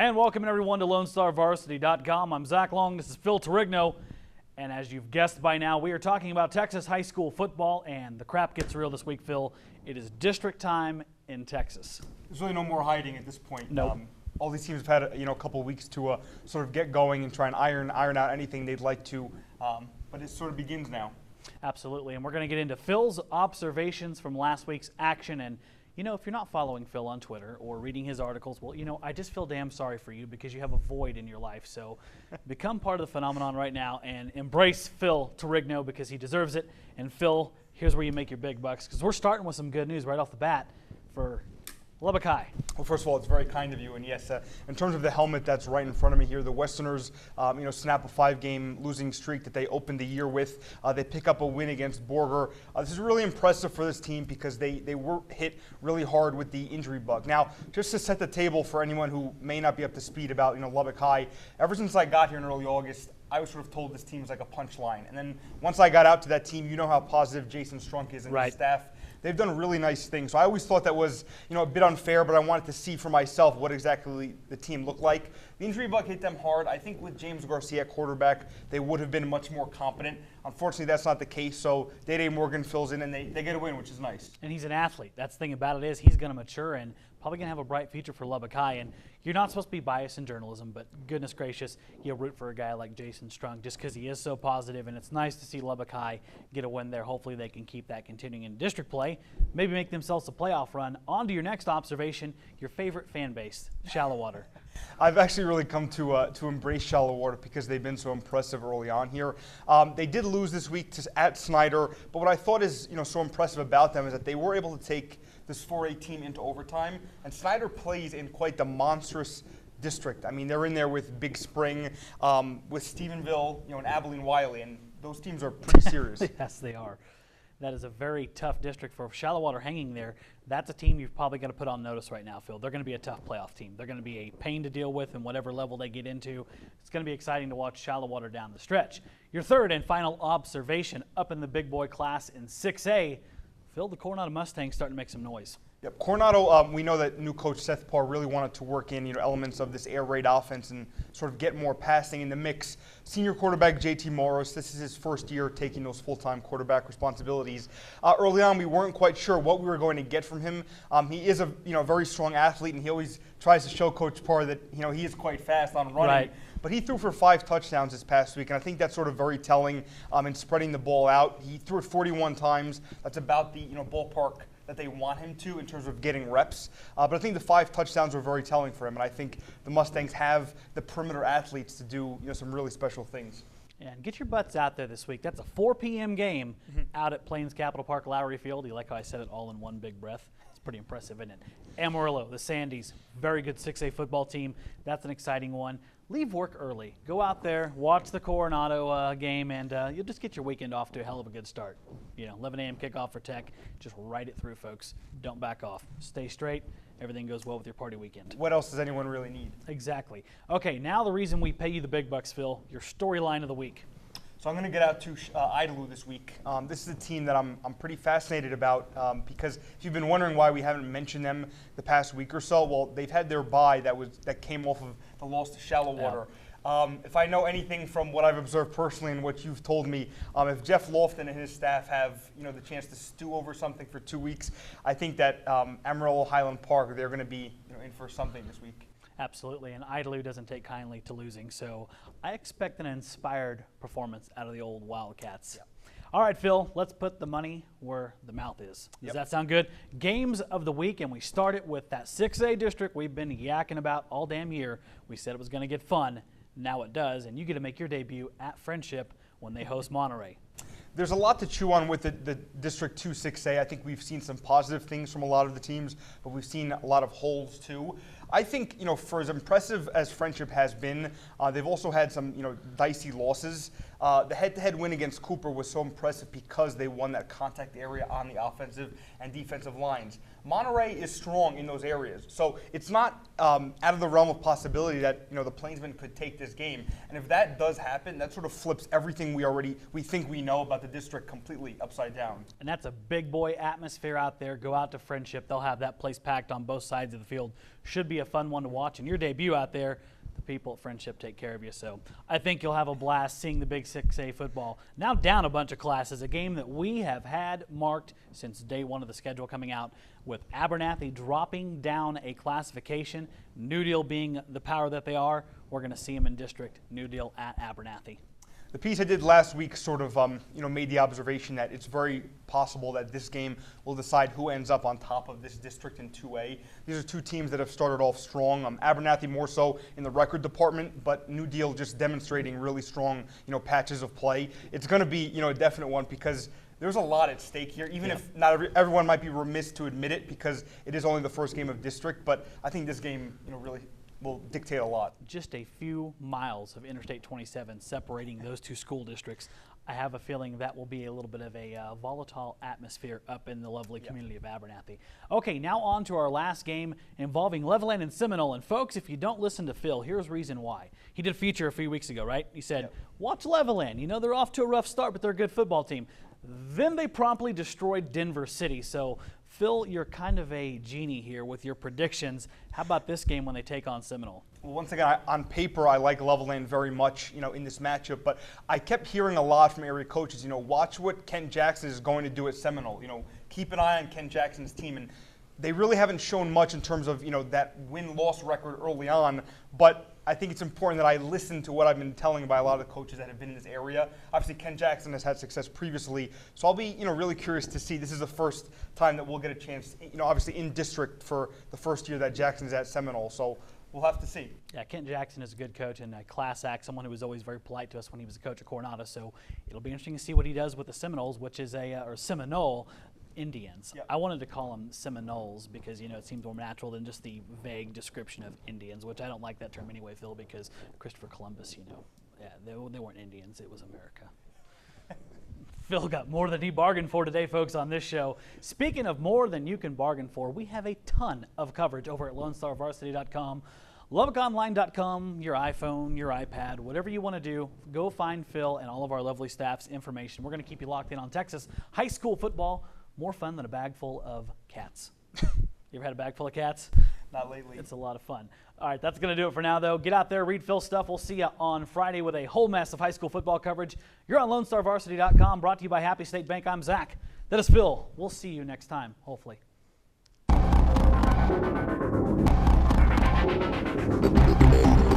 And welcome everyone to LoneStarVarsity.com. I'm Zach Long, this is Phil Torigno, and as you've guessed by now, we are talking about Texas high school football, and the crap gets real this week, Phil. It is district time in Texas. There's really no more hiding at this point. Nope. All these teams have had a couple of weeks to sort of get going and try and iron out anything they'd like to, but it sort of begins now. Absolutely, and we're going to get into Phil's observations from last week's action. And you know, if you're not following Phil on Twitter or reading his articles, well, you know, I just feel damn sorry for you because you have a void in your life. So become part of the phenomenon right now and embrace Phil Torigno because he deserves it. And Phil, here's where you make your big bucks, because we're starting with some good news right off the bat for Lubbock High. Well, first of all, it's very kind of you. And yes, in terms of the helmet that's right in front of me here, the Westerners, snap a 5-game losing streak that they opened the year with. They pick up a win against Borger. This is really impressive for this team because they were hit really hard with the injury bug. Now, just to set the table for anyone who may not be up to speed about Lubbock High, ever since I got here in early August, I was sort of told this team is like a punchline. And then once I got out to that team, you know how positive Jason Strunk is and his staff. They've done really nice things. So I always thought that was, a bit unfair, but I wanted to see for myself what exactly the team looked like. The injury bug hit them hard. I think with James Garcia at quarterback, they would have been much more competent. Unfortunately, that's not the case. So Day-Day Morgan fills in, and they get a win, which is nice. And he's an athlete. That's the thing about it is he's going to mature and probably going to have a bright future for Lubbock High. And you're not supposed to be biased in journalism, but goodness gracious, you root for a guy like Jason Strunk just because he is so positive, and it's nice to see Lubbock High get a win there. Hopefully they can keep that continuing in district play, maybe make themselves a playoff run. On to your next observation, your favorite fan base, Shallow Water. I've actually really come to embrace Shallow Water because they've been so impressive early on here. They did lose this week at Snyder, but what I thought is so impressive about them is that they were able to take this 4A team into overtime, and Snyder plays in quite the monstrous district. I mean, they're in there with Big Spring, with Stephenville, and Abilene-Wiley, and those teams are pretty serious. Yes, they are. That is a very tough district for Shallow Water hanging there. That's a team you're probably going to put on notice right now, Phil. They're going to be a tough playoff team. They're going to be a pain to deal with in whatever level they get into. It's going to be exciting to watch Shallow Water down the stretch. Your third and final observation up in the big boy class in 6A, Phil, the Coronado Mustangs starting to make some noise. Yep, Coronado, we know that new coach Seth Parr really wanted to work in elements of this air raid offense and sort of get more passing in the mix. Senior quarterback JT Morris, this is his first year taking those full-time quarterback responsibilities. Early on, we weren't quite sure what we were going to get from him. He is a very strong athlete, and he always tries to show Coach Parr that he is quite fast on running. Right. But he threw for 5 touchdowns this past week, and I think that's sort of very telling in spreading the ball out. He threw it 41 times. That's about the ballpark that they want him to in terms of getting reps. But I think the 5 touchdowns were very telling for him, and I think the Mustangs have the perimeter athletes to do some really special things. And get your butts out there this week. That's a 4 p.m. game out at Plains Capital Park, Lowry Field. You like how I said it all in one big breath? It's pretty impressive, isn't it? Amarillo, the Sandies, very good 6A football team. That's an exciting one. Leave work early. Go out there, watch the Coronado game, and you'll just get your weekend off to a hell of a good start. 11 a.m. kickoff for Tech. Just ride it through, folks. Don't back off. Stay straight. Everything goes well with your party weekend. What else does anyone really need? Exactly. Okay, now the reason we pay you the big bucks, Phil, your storyline of the week. So I'm going to get out to Idalou this week. This is a team that I'm pretty fascinated about because if you've been wondering why we haven't mentioned them the past week or so, well, they've had their bye that came off of the loss to Shallow Water. If I know anything from what I've observed personally and what you've told me, if Jeff Lofton and his staff have the chance to stew over something for 2 weeks, I think that Amarillo Highland Park, they're going to be in for something this week. Absolutely, and Idalou doesn't take kindly to losing, so I expect an inspired performance out of the old Wildcats. Yep. All right, Phil, let's put the money where the mouth is. Does that sound good? Games of the week, and we start it with that 6A district we've been yakking about all damn year. We said it was going to get fun. Now it does, and you get to make your debut at Friendship when they host Monterey. There's a lot to chew on with the District 2 6A. I think we've seen some positive things from a lot of the teams, but we've seen a lot of holes too. I think, for as impressive as Friendship has been, they've also had some, dicey losses. The head-to-head win against Cooper was so impressive because they won that contact area on the offensive and defensive lines. Monterey is strong in those areas, so it's not out of the realm of possibility that the Plainsmen could take this game. And if that does happen, that sort of flips everything we think we know about the district completely upside down. And that's a big boy atmosphere out there. Go out to Friendship; they'll have that place packed on both sides of the field. Should be be a fun one to watch. And your debut out there, the people at Friendship take care of you. So I think you'll have a blast seeing the big 6A football. Now down a bunch of classes, a game that we have had marked since day one of the schedule coming out, with Abernathy dropping down a classification. New Deal being the power that they are, we're going to see them in district. New Deal at Abernathy. The piece I did last week sort of, made the observation that it's very possible that this game will decide who ends up on top of this district in 2A. These are two teams that have started off strong. Abernathy more so in the record department, but New Deal just demonstrating really strong, patches of play. It's going to be, a definite one because there's a lot at stake here, even if not everyone might be remiss to admit it because it is only the first game of district. But I think this game, really will dictate a lot. Just a few miles of Interstate 27 separating those two school districts. I have a feeling that will be a little bit of a volatile atmosphere up in the lovely community of Abernathy. Okay, now on to our last game involving Levelland and Seminole. And folks, if you don't listen to Phil, here's reason why. He did a feature a few weeks ago, right? He said, watch Levelland. They're off to a rough start, but they're a good football team. Then they promptly destroyed Denver City. So, Phil, you're kind of a genie here with your predictions. How about this game when they take on Seminole? Well, once again, on paper, I like Levelland very much, in this matchup. But I kept hearing a lot from area coaches, watch what Kent Jackson is going to do at Seminole. Keep an eye on Kent Jackson's team. And they really haven't shown much in terms of, that win-loss record early on. But I think it's important that I listen to what I've been telling by a lot of the coaches that have been in this area. Obviously, Ken Jackson has had success previously, so I'll be, really curious to see. This is the first time that we'll get a chance, obviously in district for the first year that Jackson's at Seminole. So we'll have to see. Yeah, Kent Jackson is a good coach and a class act, someone who was always very polite to us when he was a coach at Coronado. So it'll be interesting to see what he does with the Seminoles, which is or Seminole Indians. Yep. I wanted to call them Seminoles because, it seems more natural than just the vague description of Indians, which I don't like that term anyway, Phil, because Christopher Columbus, they weren't Indians, it was America. Phil got more than he bargained for today, folks, on this show. Speaking of more than you can bargain for, we have a ton of coverage over at LoneStarVarsity.com. LubbockOnline.com, your iPhone, your iPad, whatever you want to do, go find Phil and all of our lovely staff's information. We're going to keep you locked in on Texas high school football. More fun than a bag full of cats. You ever had a bag full of cats? Not lately. It's a lot of fun. All right, that's going to do it for now, though. Get out there, read Phil's stuff. We'll see you on Friday with a whole mess of high school football coverage. You're on LoneStarVarsity.com, brought to you by Happy State Bank. I'm Zach. That is Phil. We'll see you next time, hopefully. Thank you.